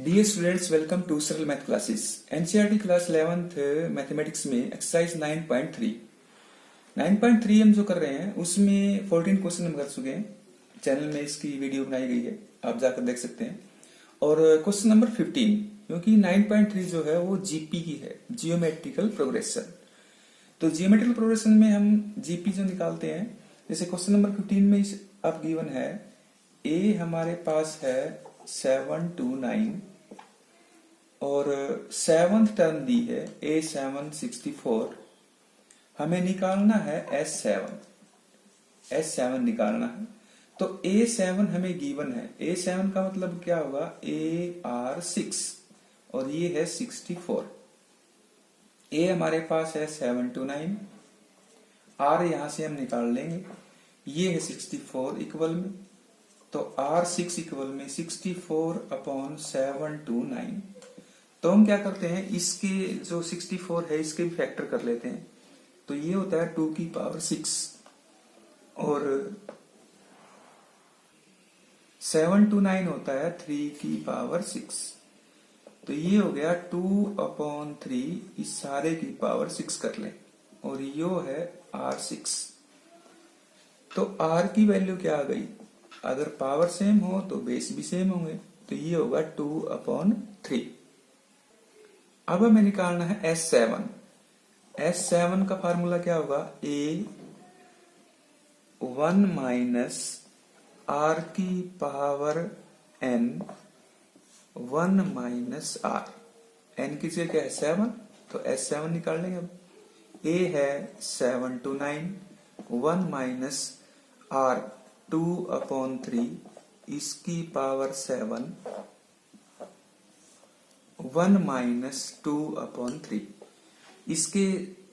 Dear students, welcome to सरल math classes. NCERT class 11th mathematics में exercise 9.3 हम जो कर रहे हैं उसमें 14 क्वेश्चन हम कर चुके हैं। चैनल में इसकी वीडियो बनाई गई है, आप जाकर देख सकते हैं। और क्वेश्चन नंबर 15, क्योंकि 9.3 जो है वो जीपी की है, जियोमेट्रिकल प्रोग्रेशन। तो जियोमेट्रिकल प्रोग्रेशन में हम जीपी जो निकालते हैं, जैसे क्वेश्चन नंबर 15 में आप गिवन है ए हमारे पास है 7 to 9 और 7th टर्म दी है A7 64। हमें निकालना है S7 निकालना है। तो A7 हमें गिवन है, A7 का मतलब क्या होगा, AR6 और ये है 64। A हमारे पास है 7 to 9, R यहां से हम निकाल लेंगे, ये है 64 इक्वल में, तो R6 इक्वल में 64/7 to 9। तो हम क्या करते हैं, इसके जो 64 है इसके भी फैक्टर कर लेते हैं। तो ये होता है 2 की पावर 6 और 7 to 9 होता है 3 की पावर 6। तो ये हो गया 2/3, इस सारे की पावर 6 कर लें और यो है R6। तो R की वैल्यू क्या आ गई, अगर पावर सेम हो तो बेस भी सेम होंगे, तो ये होगा 2/3। अब हमें निकालना है S7। S7 का फार्मूला क्या होगा, A1 माइनस R की power N 1 minus R। N की जगह क्या है 7, तो S7 निकाल लेंगे। अब A है 7 to 9, 1 माइनस R 2/3, इसकी पावर 7, 1 माइनस 2/3। इसके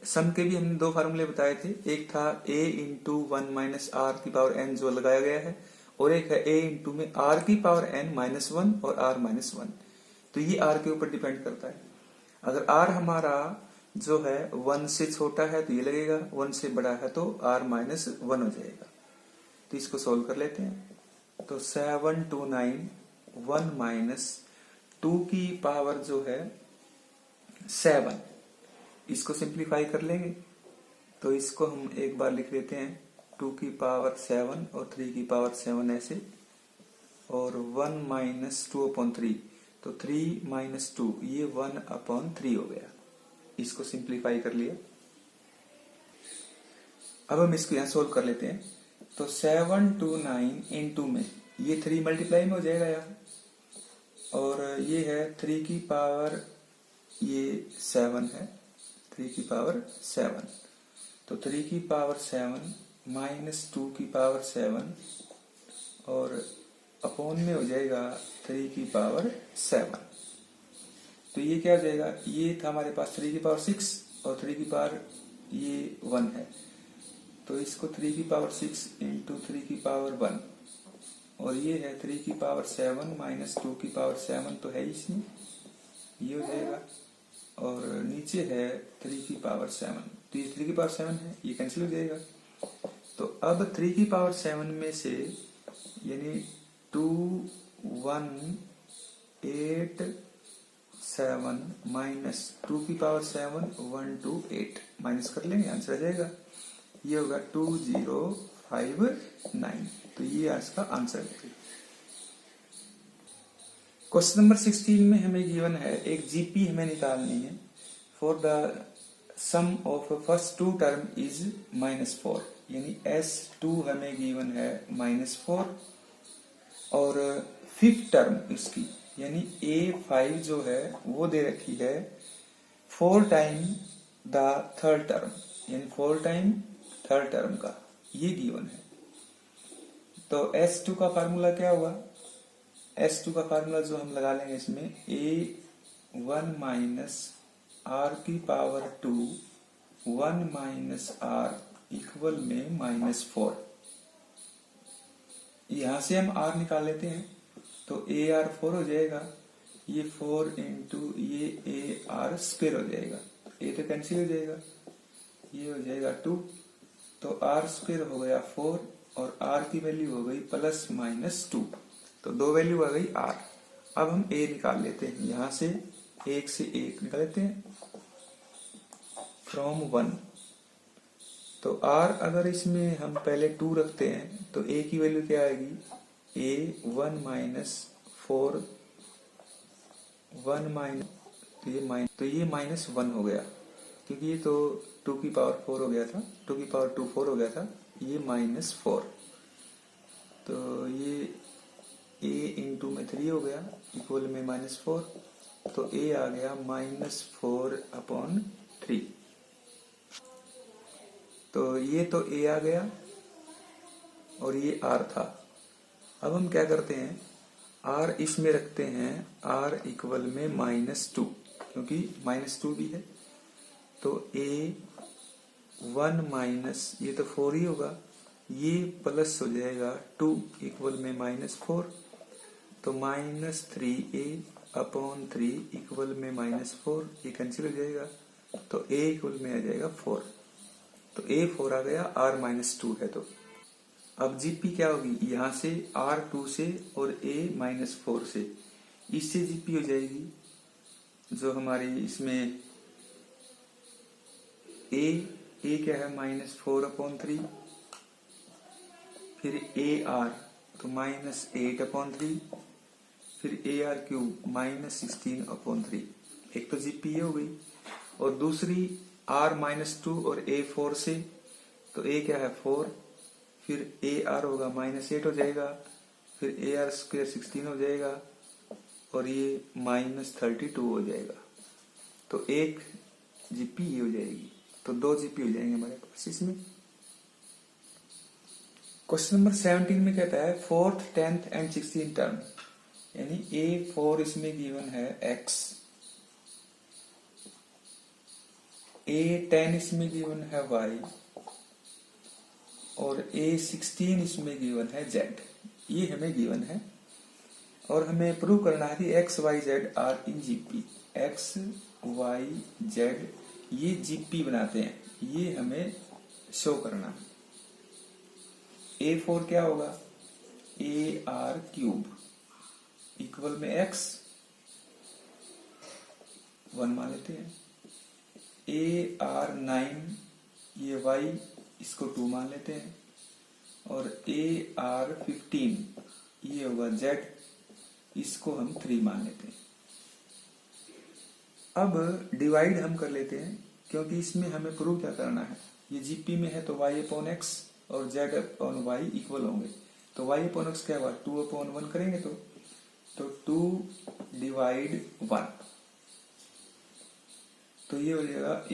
सम के भी हमने दो फार्मूले बताए थे, एक था a इंटू 1 माइनस आर की पावर n जो लगाया गया है, और एक है a इंटू में r की पावर n -1 और r -1। तो ये r के ऊपर डिपेंड करता है। अगर r हमारा जो है 1 से छोटा है तो ये लगेगा, 1 से बड़ा है तो r -1 हो जाएगा। तो इसको सोल्व कर लेते हैं। तो 7 to 9, 1 माइनस 2 की पावर जो है 7, इसको सिंप्लीफाई कर लेंगे। तो इसको हम एक बार लिख लेते हैं, 2 की पावर 7 और 3 की पावर 7 ऐसे, और 1 माइनस 2/3, तो 3 माइनस 2, ये 1/3 हो गया। इसको सिंप्लीफाई कर लिया। अब हम इसको यहां सोल्व कर लेते हैं। तो 7 to 9 इंटू में ये 3 मल्टीप्लाई में हो जाएगा यहाँ, और ये है 3 की पावर ये 7 है, 3 की पावर 7, तो 3 की पावर 7 माइनस 2 की पावर 7 और अपॉन में हो जाएगा 3 की पावर 7। तो ये क्या हो जाएगा, ये था हमारे पास 3 की पावर 6 और 3 की पावर ये 1 है, तो इसको 3 की पावर 6 इंटू 3 की पावर 1, और ये है 3 की पावर 7 माइनस 2 की पावर 7, तो है इसमें, ये हो जाएगा। और नीचे है 3 की पावर 7, तो ये 3 की पावर 7 है, ये कैंसिल हो जाएगा। तो अब 3 की पावर 7 में से यानी 2 1 8 7 माइनस 2 की पावर 7 1 2 8 माइनस कर लेंगे, आंसर आ जाएगा, ये होगा 2059। तो ये आज का आंसर है। क्वेश्चन नंबर 16 में हमें गिवन है एक जीपी हमें निकालनी है for the sum of first 2 term is -4, यानी S2 हमें गिवन है -4 और 5th टर्म इसकी यानी A5 जो है वो दे रखी है 4 टाइम द थर्ड टर्म, यानी 4 टाइम थर्ड टर्म का ये गिवन है। तो S2 का फार्मूला क्या हुआ, S2 का फार्मूला जो हम लगा लेंगे इसमें, A1 माइनस R की पावर 2 1 माइनस R इक्वल में -4। यहां से हम R निकाल लेते हैं, तो AR 4 हो जाएगा, ये 4 इंटू ये AR स्क्वायर हो जाएगा, A तो कैंसिल हो जाएगा, ये हो जाएगा 2, तो R स्क्वायर हो गया 4 और R की वैल्यू हो गई +-2, तो दो वैल्यू आ गई R। अब हम a निकाल लेते हैं, यहां से 1 से 1 निकाल लेते हैं फ्रॉम 1। तो r अगर इसमें हम पहले 2 रखते हैं तो a की वैल्यू क्या आएगी, a 1 माइनस 4 1 माइनस, तो ये माइनस 1 हो गया, क्योंकि ये तो 2 की पावर 4 हो गया था, 2 की पावर 2 4 हो गया था, ये माइनस 4। तो ये a इंटू में 3 हो गया इक्वल में माइनस 4, तो a आ गया माइनस 4/3। तो ये तो a आ गया और ये r था। अब हम क्या करते हैं, r इसमें रखते हैं, r इक्वल में -2, क्योंकि -2 भी है। तो a 1 माइनस, ये तो 4 ही होगा, ये प्लस हो जाएगा 2 इक्वल में -4, तो -3a/3 इक्वल में -4, ये कैंसिल हो जाएगा, तो a इक्वल में आ जाएगा 4। तो a 4 आ गया, r -2 है। तो अब जीपी क्या होगी, यहां से r 2 से और a -4 से, इससे जीपी हो जाएगी जो हमारी इसमें a क्या है -4/3, फिर ar तो -8/3, फिर ar³ -16/3। एक तो जीपी हो गई, और दूसरी r -2 और a 4 से, तो a क्या है 4, फिर ar होगा -8 हो जाएगा, फिर ar² 16 हो जाएगा, और ये -32 हो जाएगा। तो एक जीपी हो जाएगी, तो 2 जीपी हो जाएंगे हमारे पास इसमें। क्वेश्चन नंबर 17 में कहता है 4th 10th and 16th term, यानी a4 इसमें गिवन है x, a10 इसमें गिवन है y, और a16 इसमें गिवन है z। ये हमें गिवन है और हमें प्रूव करना है कि x y z are in GP. x y z ये जीपी बनाते हैं, ये हमें शो करना है। a4 क्या होगा, ar³ इक्वल में x 1 मान लेते हैं, ar9 ये y, इसको 2 मान लेते हैं, और ar15 ये होगा z, इसको हम 3 मान लेते हैं। अब डिवाइड हम कर लेते हैं, क्योंकि इसमें हमें प्रूव क्या करना है, ये जीपी में है तो y/x और z/y इक्वल होंगे। तो y/x क्या हुआ, 2/1 करेंगे तो 2 डिवाइड 1, तो ये हो जाएगा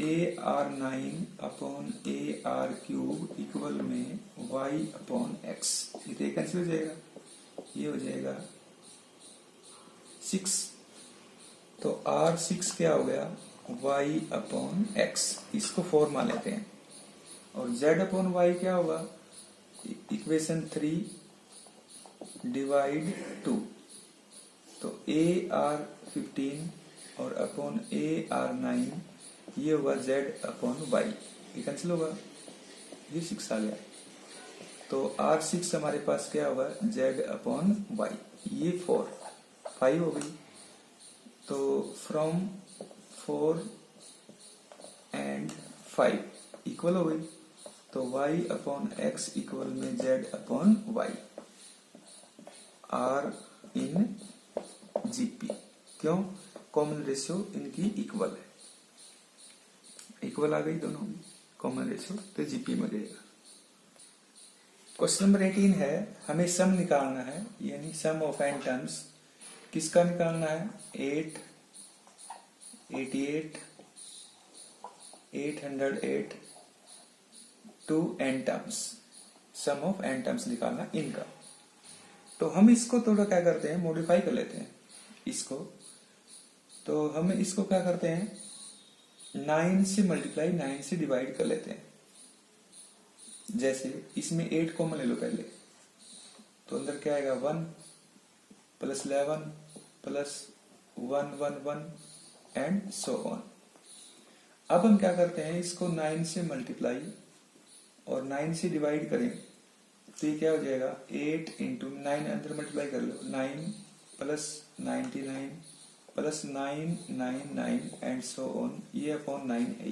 ar9/ar³ इक्वल में y/x। ये कैंसिल हो जाएगा, ये हो जाएगा 6। तो r6 क्या हो गया, y/x, इसको 4 मान लेते हैं, और z/y क्या होगा, इक्वेशन 3 डिवाइड 2, तो ar15 और अपॉन ar9 ये होगा z/y, ये कैंसिल होगा, ये 6 आ गया। तो r6 हमारे पास क्या होगा, z/y, ये 5 हो गई। तो फ्रॉम 4 एंड 5 इक्वल हो गई, तो y/x इक्वल में z/y, r इन जीपी। क्यों, कॉमन रेशियो इनकी इक्वल है, इक्वल आ गई दोनों में कॉमन रेशियो, तो जीपी में जाएगा। क्वेश्चन नंबर 18 है, हमें सम निकालना है, यानी सम ऑफ n टर्म्स। किसका निकालना है, 8 88 808 to n terms, sum of n terms निकालना इनका। तो हम इसको थोड़ा क्या करते हैं, मॉडिफाई कर लेते हैं इसको। तो हम इसको क्या करते हैं, 9 से मल्टीप्लाई 9 से डिवाइड कर लेते हैं। जैसे इसमें 8 कॉमन ले लो पहले, तो अंदर क्या आएगा, 1 plus 11 plus 1 1 1 and so on. अब हम क्या करते हैं, इसको 9 से मल्टीप्लाई और 9 से डिवाइड करें, तो ये क्या हो जाएगा, 8 इंटू 9 अंदर मल्टीप्लाई कर लो, 9 plus 99 plus 999 and so on, ये अपॉन 9 है।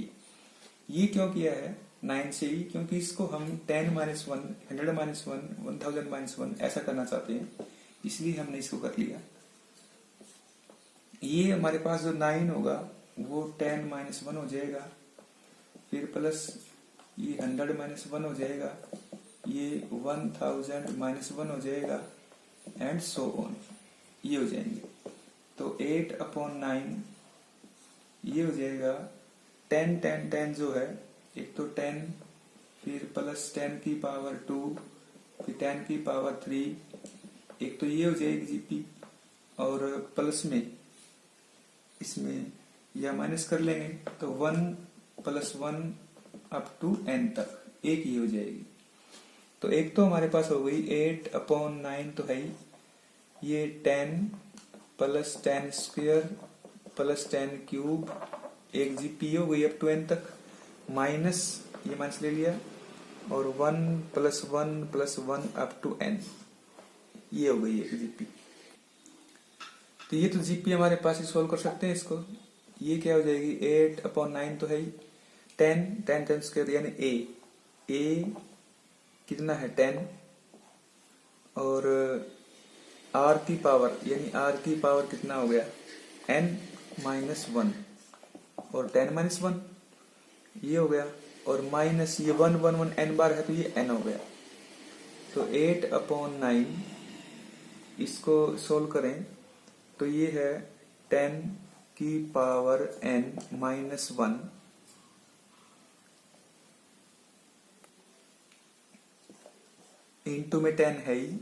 ये क्यों किया है 9 से ही, क्योंकि इसको हम 10 माइनस 1, 100 माइनस 1, 1000 माइनस 1 ऐसा करना चाहते हैं, इसलिए हमने इसको कर लिया। ये हमारे पास जो 9 होगा वो 10 माइनस 1 हो जाएगा, फिर प्लस ये 100 माइनस 1 हो जाएगा, ये 1000 माइनस 1 हो जाएगा एंड सो ऑन, ये हो जाएंगे। तो 8 अपॉन 9 ये हो जाएगा 10 10 10 जो है, एक तो 10 फिर प्लस 10 की पावर 2 फिर 10 की पावर 3, एक तो ये हो जाएगी जीपी, और प्लस में इसमें या माइनस कर लेंगे तो 1 प्लस 1 अप टू n तक, एक ये हो जाएगी। तो एक तो हमारे पास हो गई 8 अपॉन 9 तो है ही, ये 10 प्लस 10 स्क्वायर प्लस 10 क्यूब, एक जीपी हो गई अप टू n तक, माइनस ये माइनस ले लिया, और 1 प्लस 1 अप टू n, ये हो गई एक जीपी। तो ये तो जीपी हमारे पास ही सोल्व कर सकते हैं इसको। ये क्या हो जाएगी 8 अपॉन 9 तो है ही, 10 स्क्वायर यानी ए कितना है 10, और आर की पावर यानी आर की पावर कितना हो गया n माइनस 1, और 10 माइनस 1 ये हो गया, और माइनस ये 1 1 1 n बार है तो ये n हो गया। तो 8 अपॉन 9 इसको सोल्व करें तो ये है 10 की पावर n माइनस 1 इंटू में 10 है ही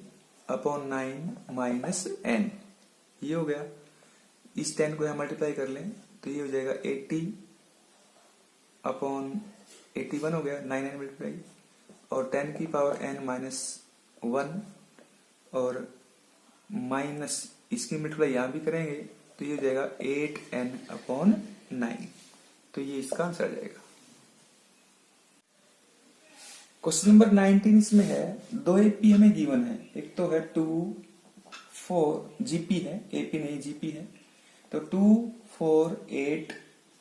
अपॉन 9 माइनस n, ये हो गया। इस 10 को हम मल्टीप्लाई कर लें तो ये हो जाएगा 80 अपॉन 81 हो गया, 9 n मल्टीप्लाई, और 10 की पावर n माइनस 1, और माइनस इसकी मल्टीप्लाई यहां भी करेंगे तो ये हो जाएगा 8n अपॉन 9, तो ये इसका आंसर आ जाएगा। क्वेश्चन नंबर 19 इसमें है, दो एपी हमें गिवन है, एक तो है 2 4 जीपी है, एपी नहीं जीपी है, तो 2 4 8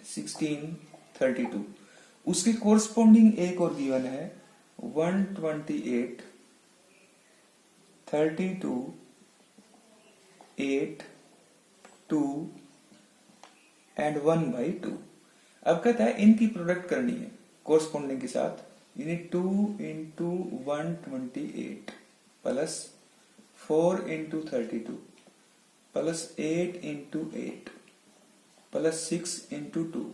16 32, उसके कोरस्पॉन्डिंग एक और गिवन है 128 32 8 2 एंड 1/2। अब कहता है इनकी प्रोडक्ट करनी है कोरस्पॉन्डिंग के साथ, यानी 2 into 128 plus 4 into 32 plus 8 into 8 plus 6 into 2,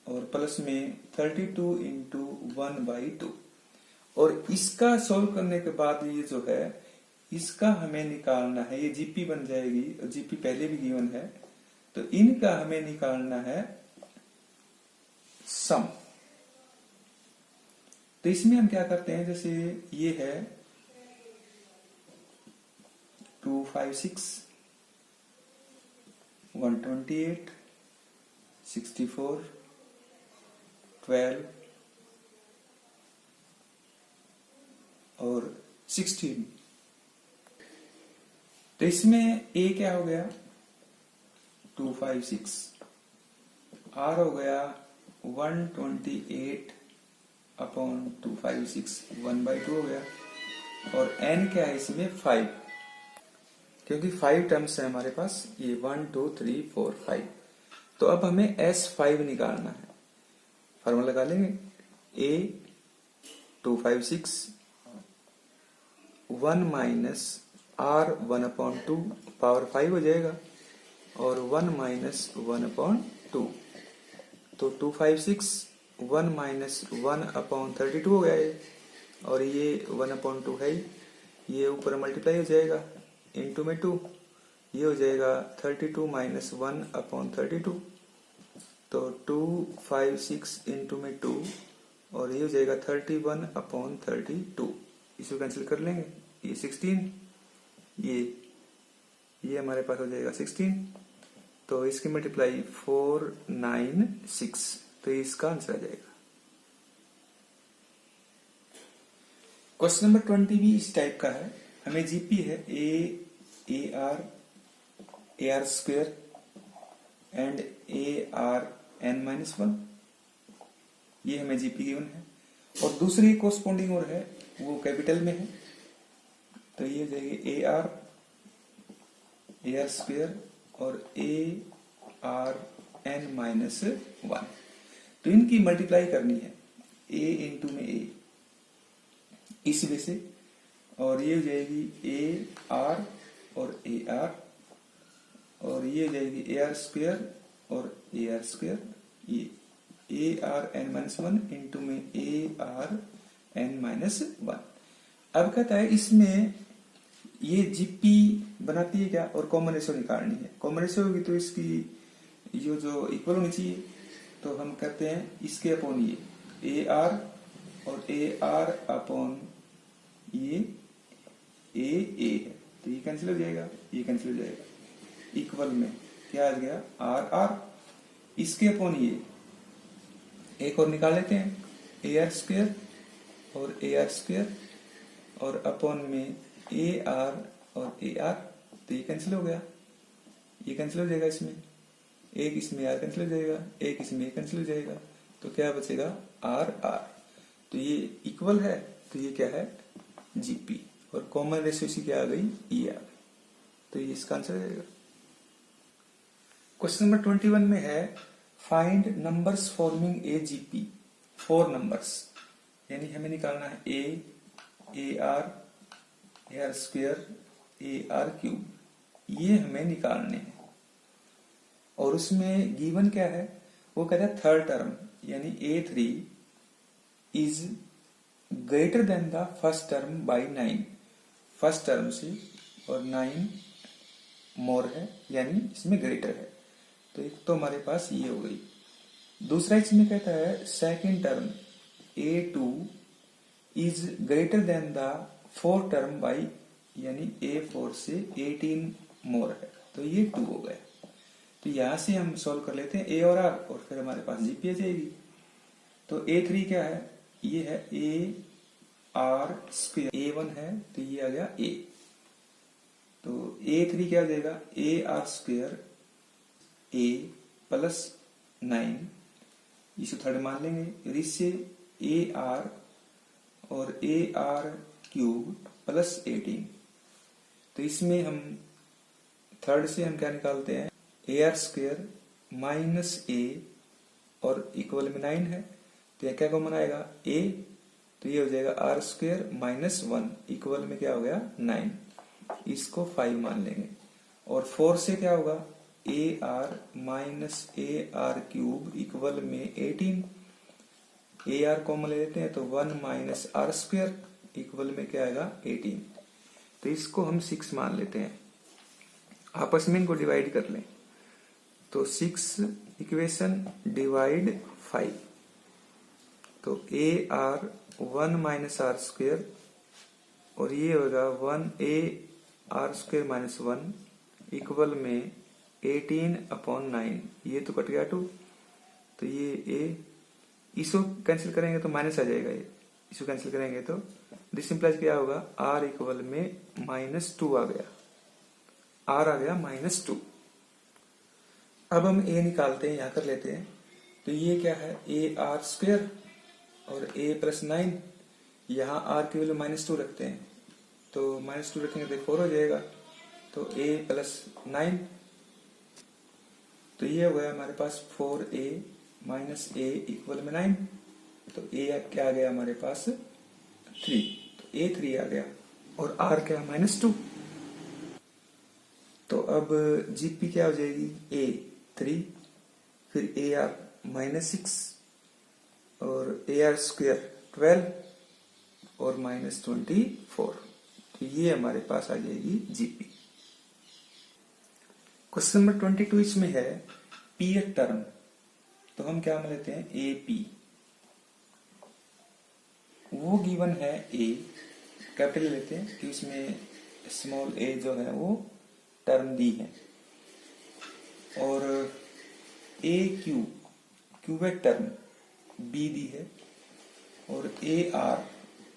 और प्लस में 32 इंटू 1/2। और इसका सोल्व करने के बाद ये जो है इसका हमें निकालना है, ये जीपी बन जाएगी, और जीपी पहले भी गिवन है, तो इनका हमें निकालना है सम। तो इसमें हम क्या करते हैं, जैसे ये है 256 128 64 12 और 16, तो इसमें ए क्या हो गया 256, आर हो गया 128 अपॉन 256 1/2 हो गया, और एन क्या है इसमें 5, क्योंकि 5 टर्म्स है हमारे पास, ये 1 2 3 4 5। तो अब हमें S5 निकालना है, फॉर्मूला लगा लेंगे, A 256 1 माइनस R 1/2 पावर 5 हो जाएगा, और 1 माइनस 1/2, तो 256 1 माइनस 1/32 हो गया ये, और ये 1/2 है, ये ऊपर मल्टीप्लाई हो जाएगा इंटू में 2, ये हो जाएगा 32 माइनस 1/32, तो 256 इंटू में 2, और ये हो जाएगा 31/32, इसको कैंसिल कर लेंगे, ये 16, ये हमारे पास हो जाएगा 16, तो इसकी मल्टीप्लाई 496, तो इसका आंसर आ जाएगा। क्वेश्चन नंबर 20 भी इस टाइप का है, हमें जीपी है a r a are square and a are N minus one, ये हमें जीपी गिवन है। और दूसरी कोरस्पोंडिंग और है वो कैपिटल में है, तो ये हो जाएगी ए आर स्क्वेयर और a are N minus one. तो इनकी मल्टीप्लाई करनी है ए इंटू में ए इस वे से, और ये हो जाएगी ए आर और ए आर, और ये हो जाएगी ए आर स्क्वेयर और ए आर स्क्वेयर, ये A are N minus one into में A are N minus one. अब कहता है इसमें ये जीपी बनाती है क्या, और कॉमन रेशियो निकालनी है। कॉमन रेशियो होगी तो इसकी जो इक्वल होनी चाहिए, तो हम कहते हैं इसके अपॉन ये ए आर और ए आर अपॉन ये ए है, तो ये कैंसिल हो जाएगा, ये कैंसिल हो जाएगा। इक्वल में क्या आ गया आर आर, इसके अपॉन ये एक और निकाल लेते हैं ए आर स्क्वेयर और ए आर स्क्वेयर, और अपॉन में ए आर और ए आर, तो ये कैंसिल हो गया, ये कैंसिल हो जाएगा, इसमें एक इसमें आर कैंसिल हो जाएगा, एक इसमें कैंसिल हो जाएगा, तो क्या बचेगा आर आर। तो ये इक्वल है, तो ये क्या है जीपी, और कॉमन रेशियो इसकी क्या आ गई ई आर, तो ये इसका आंसर हो जाएगा। क्वेश्चन नंबर 21 में है find numbers forming a GP, 4 numbers, यानी हमें निकालना है a are square, A R cube, ये हमें निकालने हैं। और उसमें गिवन क्या है, वो कहता है थर्ड टर्म यानी A3 is greater than the first term by 9, first term से और 9 मोर है, यानी इसमें ग्रेटर है। तो एक तो हमारे पास ये हो गई। दूसरा इसमें कहता है second term A2 is greater than the fourth term by, यानी A4 से 18 मोर है, तो ये 2 हो गया। तो यहां से हम सॉल्व कर लेते हैं ए और आर, और फिर हमारे पास जीपी आ जाएगी। तो A3 क्या है, ये है ए आर स्क्वेयर, A1 है तो ये आ गया ए, तो A3 क्या आ जाएगा A R square A plus 9, इसे थर्ड मान लेंगे, और इससे ए आर और ए आर क्यूब प्लस 18। तो इसमें हम थर्ड से हम क्या निकालते हैं ए आर स्क्वेयर माइनस ए और इक्वल में 9 है, तो यह क्या कॉमन आएगा ए, तो ये हो जाएगा आर स्क्वेयर माइनस 1 इक्वल में क्या हो गया 9, इसको 5 मान लेंगे। और 4 से क्या होगा A R minus A R cube equal में 18, ए आर कॉमन ले लेते हैं तो 1 माइनस आर स्क्वेयर इक्वल में क्या आएगा 18, तो इसको हम 6 मान लेते हैं, आपस में इनको डिवाइड कर लें, तो 6 इक्वेशन डिवाइड 5, तो a r 1 minus r square, और ये होगा 1 a are square minus 1 equal में 18 अपॉन 9, ये तो कट गया 2, तो ये ए, इसको कैंसिल करेंगे तो माइनस आ जाएगा, ये इसको कैंसिल करेंगे तो दिस इंप्लाइज क्या होगा आर इक्वल में -2 आ गया, आर आ गया -2। अब हम ए निकालते हैं, यहां कर लेते हैं, तो ये क्या है ए आर स्क्वेयर और ए प्लस 9, यहाँ आर की वैल्यू -2 रखते हैं, तो -2 रखेंगे तो 4 हो जाएगा, तो ए प्लस 9, तो ये हो गया हमारे पास 4a माइनस ए इक्वल में 9, तो ए क्या आ गया हमारे पास 3, तो A3 आ गया, और आर क्या -2, तो अब जीपी क्या हो जाएगी A3, फिर ए आर -6 और ए आर स्क्वेयर 12 और -24, तो ये हमारे पास आ जाएगी जीपी। क्वेश्चन नंबर 22 इसमें है पी ए टर्म, तो हम क्या मान लेते हैं ए पी, वो गिवन है ए, कैपिटल लेते हैं कि उसमें स्मॉल ए जो है वो टर्म दी है, और ए क्यू क्यूबेट टर्म बी दी है, और ए आर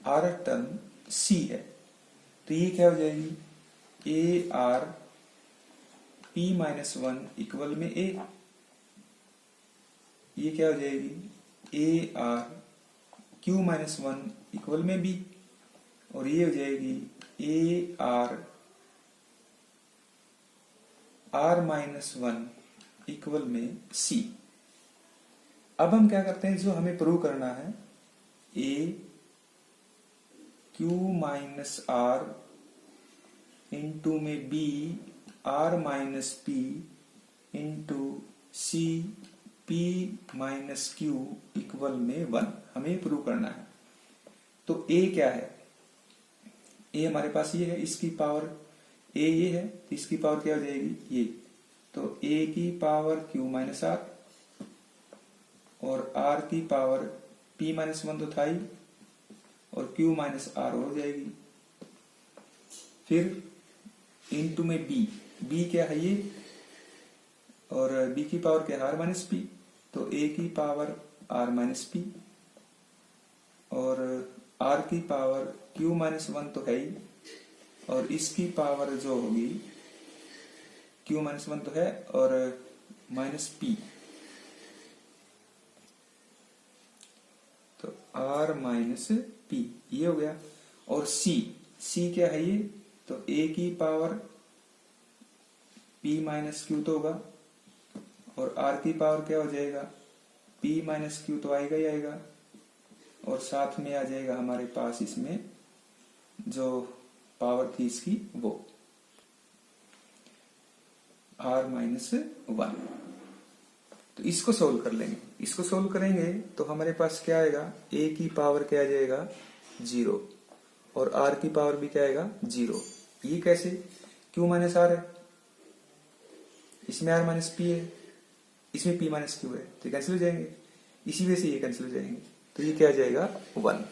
आर टर्म सी है, तो ये क्या हो जाएगी A R p minus one equal में a, ये क्या हो जाएगी a r q minus one equal में b, और ये हो जाएगी a r r minus one equal में c। अब हम क्या करते हैं, जो हमें प्रूव करना है a q minus r into में b r minus p into c p minus q equal में 1, हमें प्रूव करना है। तो a क्या है, a हमारे पास ये है, इसकी पावर a ये है, तो इसकी पावर क्या हो जाएगी ये, तो a की पावर q माइनस r और r की पावर p माइनस वन तो था ही, और q माइनस r हो जाएगी। फिर इंटू में b क्या है ये, और b की पावर क्या है r माइनस p, तो a की पावर r माइनस p और r की पावर q माइनस वन तो है ही, और इसकी पावर जो होगी q माइनस वन तो है और माइनस p, तो r माइनस p ये हो गया। और c क्या है ये, तो a की पावर p माइनस q तो होगा, और r की पावर क्या हो जाएगा p माइनस q तो आएगा ही आएगा, और साथ में आ जाएगा हमारे पास इसमें जो पावर थी इसकी वो r माइनस वन। तो इसको सोल्व कर लेंगे, इसको सोल्व करेंगे तो हमारे पास क्या आएगा, a की पावर क्या आ जाएगा 0 और r की पावर भी क्या आएगा 0। ये कैसे, q माइनस r है, इसमें r माइनस p है, इसमें p माइनस q है, तो कैंसिल हो जाएंगे, इसी वजह से ये कैंसिल हो जाएंगे, तो ये क्या आ जाएगा 1।